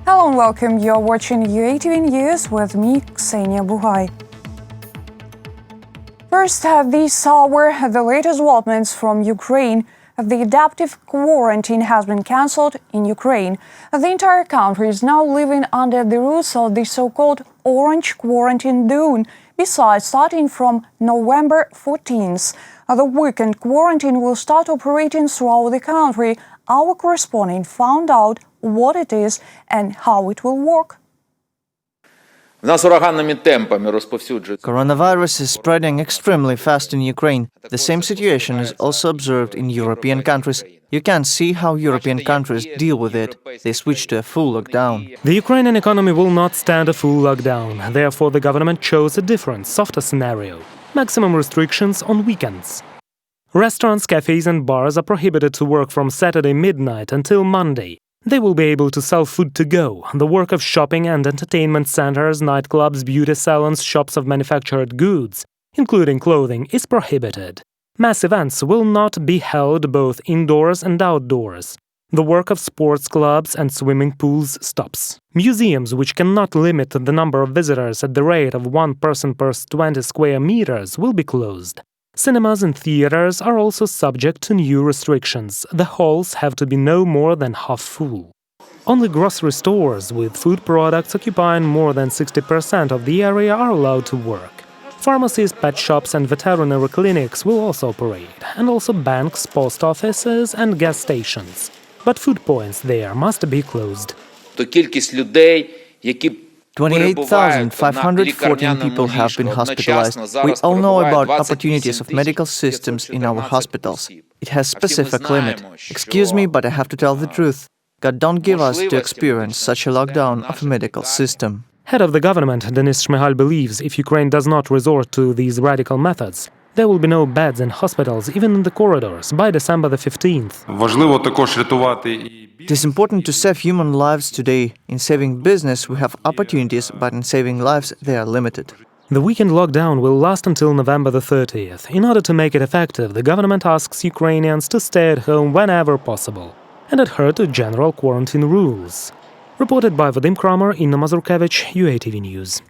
Hello and welcome. You're watching UATV News with me, Ksenia Bugai. First, this hour, the latest developments from Ukraine. The adaptive quarantine has been cancelled in Ukraine. The entire country is now living under the rules of the so-called orange quarantine zone. Besides, starting from November 14th, the weekend quarantine will start operating throughout the country. Our correspondent found out what it is and how it will work. Coronavirus is spreading extremely fast in Ukraine. The same situation is also observed in European countries. You can see how European countries deal with it. They switch to a full lockdown. The Ukrainian economy will not stand a full lockdown. Therefore, the government chose a different, softer scenario. Maximum restrictions on weekends. Restaurants, cafes and bars are prohibited to work from Saturday midnight until Monday. They will be able to sell food to go. The work of shopping and entertainment centers, nightclubs, beauty salons, shops of manufactured goods, including clothing, is prohibited. Mass events will not be held both indoors and outdoors. The work of sports clubs and swimming pools stops. Museums, which cannot limit the number of visitors at the rate of 1 person per 20 square meters, will be closed. Cinemas and theaters are also subject to new restrictions. The halls have to be no more than half full. Only grocery stores with food products occupying more than 60% of the area are allowed to work. Pharmacies, pet shops and veterinary clinics will also operate, and also banks, post offices and gas stations. But food points there must be closed. 28,514 people have been hospitalized. We all know about opportunities of medical systems in our hospitals. It has specific limit. Excuse me, but I have to tell the truth. God don't give us to experience such a lockdown of a medical system. Head of the government, Denis Shmyhal, believes if Ukraine does not resort to these radical methods, there will be no beds in hospitals, even in the corridors, by December the 15th. It is important to save human lives today. In saving business, we have opportunities, but in saving lives, they are limited. The weekend lockdown will last until November the 30th. In order to make it effective, the government asks Ukrainians to stay at home whenever possible and adhere to general quarantine rules. Reported by Vadim Kramer, Inna Mazurkevich, UATV News.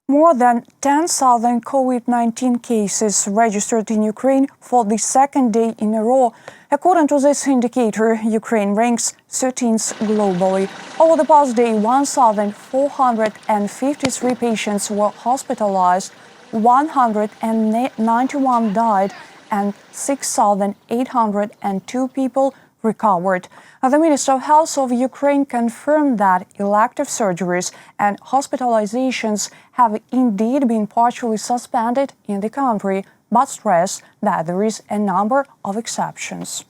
More than 10,000 COVID-19 cases registered in Ukraine for the second day in a row. According to this indicator, Ukraine ranks 13th globally. Over the past day, 1,453 patients were hospitalized, 191 died, and 6,802 people recovered. The Minister of Health of Ukraine confirmed that elective surgeries and hospitalizations have indeed been partially suspended in the country, but stressed that there is a number of exceptions.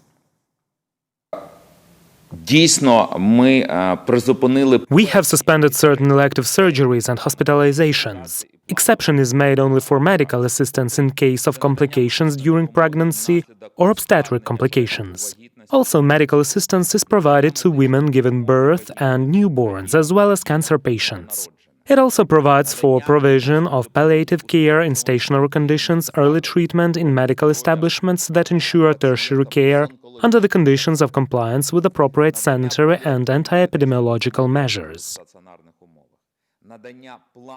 We have suspended certain elective surgeries and hospitalizations. Exception is made only for medical assistance in case of complications during pregnancy or obstetric complications. Also, medical assistance is provided to women giving birth and newborns, as well as cancer patients. It also provides for provision of palliative care in stationary conditions, early treatment in medical establishments that ensure tertiary care under the conditions of compliance with appropriate sanitary and anti-epidemiological measures.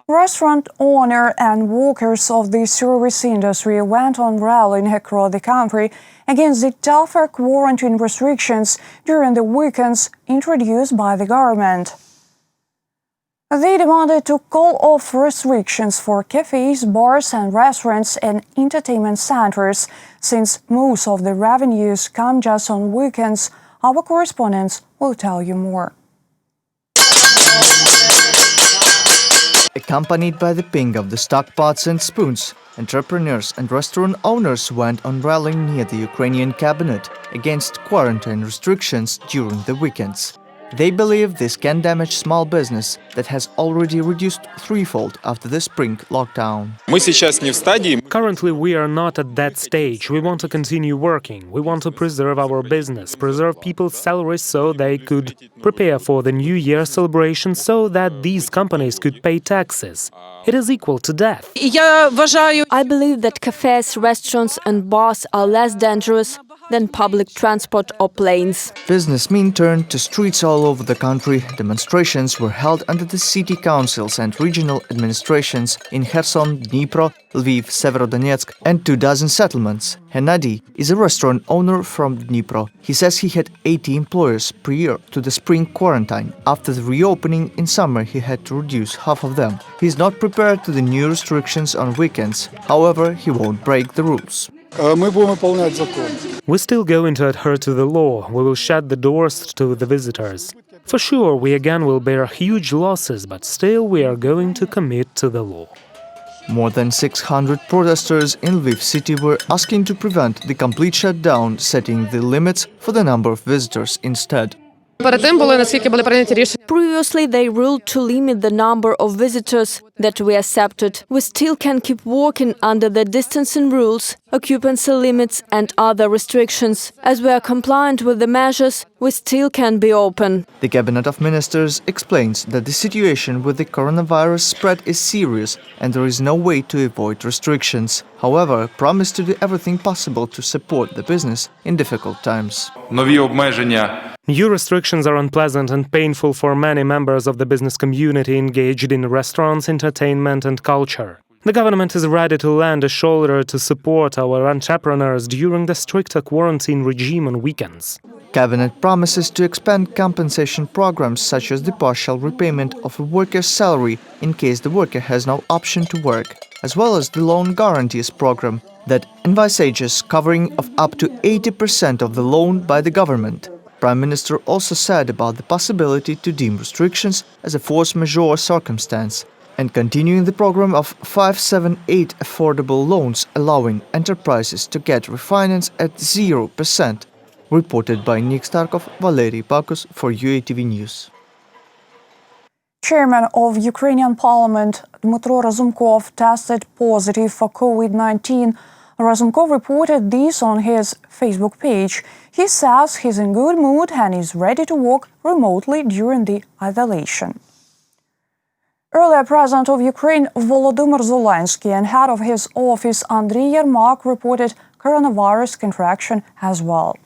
Restaurant owner and workers of the service industry went on rallying across the country against the tougher quarantine restrictions during the weekends introduced by the government. They demanded to call off restrictions for cafes, bars and restaurants and entertainment centers. Since most of the revenues come just on weekends, our correspondents will tell you more. Accompanied by the ping of the stock pots and spoons, entrepreneurs and restaurant owners went on rallying near the Ukrainian cabinet against quarantine restrictions during the weekends. They believe this can damage small business that has already reduced threefold after the spring lockdown. Currently, we are not at that stage. We want to continue working. We want to preserve our business, preserve people's salaries so they could prepare for the New Year celebration so that these companies could pay taxes. It is equal to death. I believe that cafes, restaurants and bars are less dangerous than public transport or planes. Businessmen turned to streets all over the country. Demonstrations were held under the city councils and regional administrations in Kherson, Dnipro, Lviv, Severodonetsk and 24 settlements. Hennady is a restaurant owner from Dnipro. He says he had 80 employers prior to the spring quarantine. After the reopening in summer, he had to reduce half of them. He is not prepared to the new restrictions on weekends. However, he won't break the rules. We're still going to adhere to the law. We will shut the doors to the visitors. For sure, we again will bear huge losses, but still we are going to commit to the law. More than 600 protesters in Lviv city were asking to prevent the complete shutdown, setting the limits for the number of visitors instead. Previously, they ruled to limit the number of visitors that we accepted. We still can keep working under the distancing rules, occupancy limits and other restrictions. As we are compliant with the measures, we still can be open. The Cabinet of Ministers explains that the situation with the coronavirus spread is serious and there is no way to avoid restrictions. However, promised to do everything possible to support the business in difficult times. New restrictions are unpleasant and painful for many members of the business community engaged in restaurants, entertainment and culture. The government is ready to lend a shoulder to support our entrepreneurs during the stricter quarantine regime on weekends. Cabinet promises to expand compensation programs such as the partial repayment of a worker's salary in case the worker has no option to work, as well as the loan guarantees program that envisages covering of up to 80% of the loan by the government. Prime Minister also said about the possibility to deem restrictions as a force majeure circumstance and continuing the program of 578 affordable loans allowing enterprises to get refinance at 0%. Reported by Nick Starkov, Valery Bakus for UATV News. Chairman of Ukrainian Parliament Dmytro Razumkov tested positive for COVID-19. Razumkov reported this on his Facebook page. He says he's in good mood and is ready to work remotely during the isolation. Earlier President of Ukraine Volodymyr Zelensky and head of his office Andriy Yermak reported coronavirus contraction as well.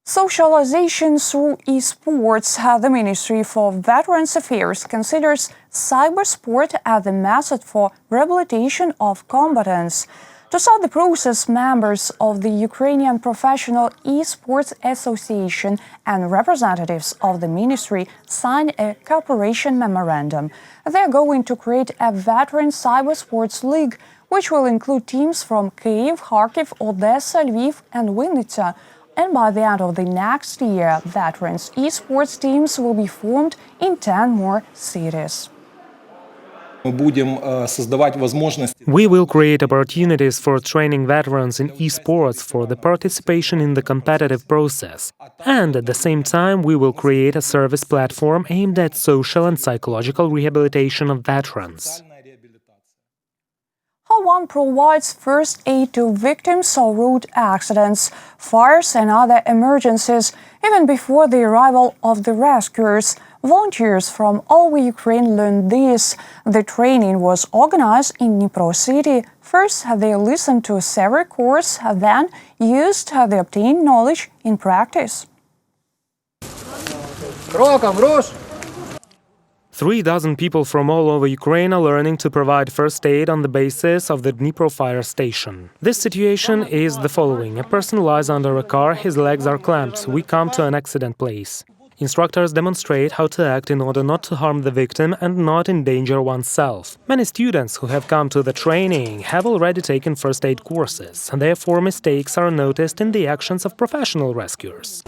Socialization through esports. The Ministry for Veterans Affairs considers cybersport as the method for rehabilitation of combatants. To start the process, members of the Ukrainian Professional Esports Association and representatives of the ministry signed a cooperation memorandum. They are going to create a veteran cybersports league, which will include teams from Kyiv, Kharkiv, Odessa, Lviv and Vinnytsia. And by the end of the next year, veterans esports teams will be formed in 10 more cities. We will create opportunities for training veterans in esports for the participation in the competitive process. And at the same time, we will create a service platform aimed at social and psychological rehabilitation of veterans. How one provides first aid to victims of road accidents, fires and other emergencies, even before the arrival of the rescuers. Volunteers from all over Ukraine learned this. The training was organized in Dnipro city. First, they listened to several courses, then used the obtained knowledge in practice. 3,000 people from all over Ukraine are learning to provide first aid on the basis of the Dnipro fire station. This situation is the following. A person lies under a car, his legs are clamped. We come to an accident place. Instructors demonstrate how to act in order not to harm the victim and not endanger oneself. Many students who have come to the training have already taken first aid courses, and therefore mistakes are noticed in the actions of professional rescuers.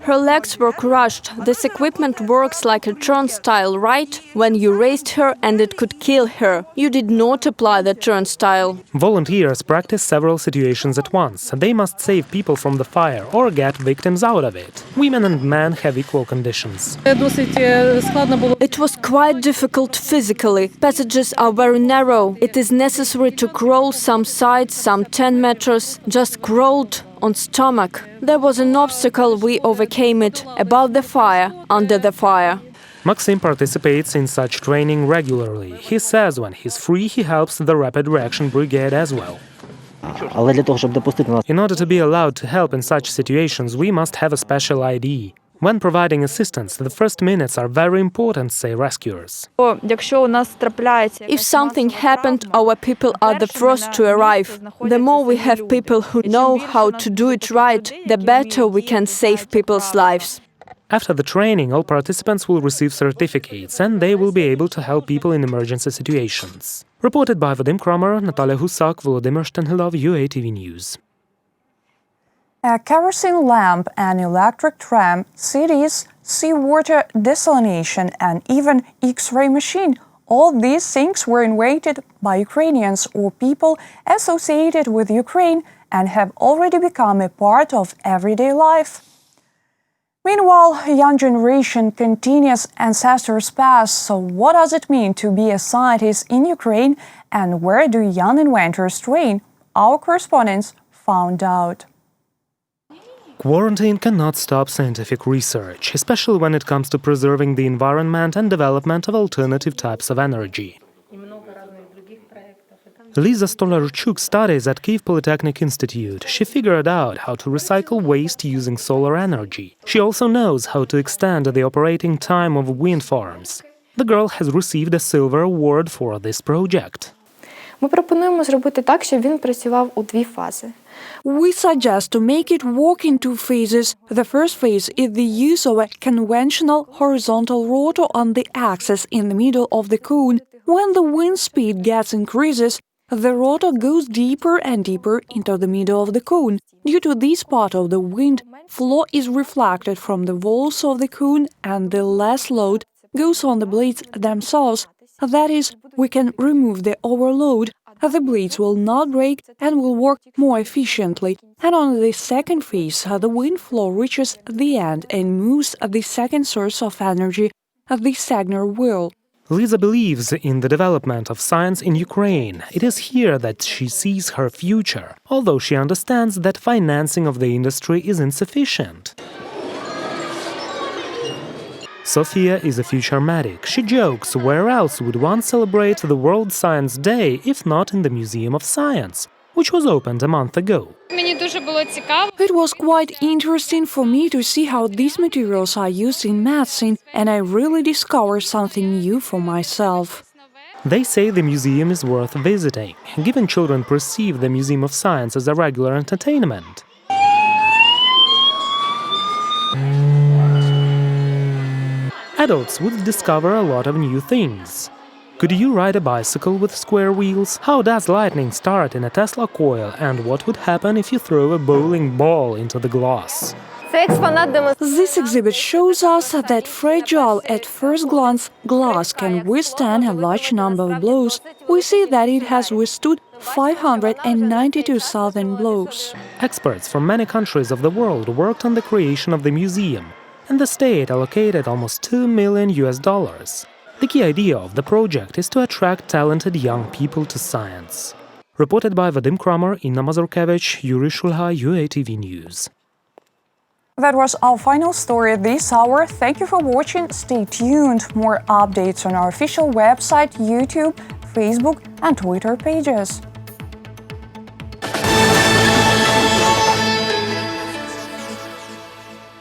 Her legs were crushed. This equipment works like a turnstile, right? When you raised her and it could kill her, you did not apply the turnstile. Volunteers practice several situations at once. They must save people from the fire or get victims out of it. Women and men have equal conditions. It was quite difficult physically. Passages are very narrow. It is necessary to crawl some sides, some 10 meters. Just crawled on stomach. There was an obstacle, we overcame it. Above the fire, under the fire. Maxim participates in such training regularly. He says when he's free, he helps the Rapid Reaction Brigade as well. In order to be allowed to help in such situations, we must have a special ID. When providing assistance, the first minutes are very important, say rescuers. If something happened, our people are the first to arrive. The more we have people who know how to do it right, the better we can save people's lives. After the training, all participants will receive certificates, and they will be able to help people in emergency situations. Reported by Vadim Kramer, Natalia Husak, Volodymyr Shtenhilov, UATV News. A kerosene lamp, an electric tram, cities, seawater, desalination, and even X-ray machine. All these things were invented by Ukrainians or people associated with Ukraine and have already become a part of everyday life. Meanwhile, a young generation continues ancestors' past, so what does it mean to be a scientist in Ukraine and where do young inventors train? Our correspondents found out. Quarantine cannot stop scientific research, especially when it comes to preserving the environment and development of alternative types of energy. Liza Stolarchuk studies at Kyiv Polytechnic Institute. She figured out how to recycle waste using solar energy. She also knows how to extend the operating time of wind farms. The girl has received a silver award for this project. Ми пропонуємо зробити так, щоб він працював у дві фази. We suggest to make it work in two phases. The first phase is the use of a conventional horizontal rotor on the axis in the middle of the cone. When the wind speed gets increases, the rotor goes deeper and deeper into the middle of the cone. Due to this part of the wind, flow is reflected from the walls of the cone and the less load goes on the blades themselves. That is, we can remove the overload, the blades will not break and will work more efficiently. And on the second phase, the wind flow reaches the end and moves the second source of energy, the Sagner wheel. Liza believes in the development of science in Ukraine. It is here that she sees her future, although she understands that financing of the industry is insufficient. Sofia is a future medic. She jokes, where else would one celebrate the World Science Day if not in the Museum of Science, which was opened a month ago. It was quite interesting for me to see how these materials are used in medicine, and I really discovered something new for myself. They say the museum is worth visiting, given children perceive the Museum of Science as a regular entertainment. Adults would discover a lot of new things. Could you ride a bicycle with square wheels? How does lightning start in a Tesla coil? And what would happen if you throw a bowling ball into the glass? This exhibit shows us that fragile at first glance glass can withstand a large number of blows. We see that it has withstood 592,000 blows. Experts from many countries of the world worked on the creation of the museum, and the state allocated almost $2 million. The key idea of the project is to attract talented young people to science. Reported by Vadim Kramer, Inna Mazurkevich, Yuri Shulha, UATV News. That was our final story this hour. Thank you for watching. Stay tuned. More updates on our official website, YouTube, Facebook, and Twitter pages.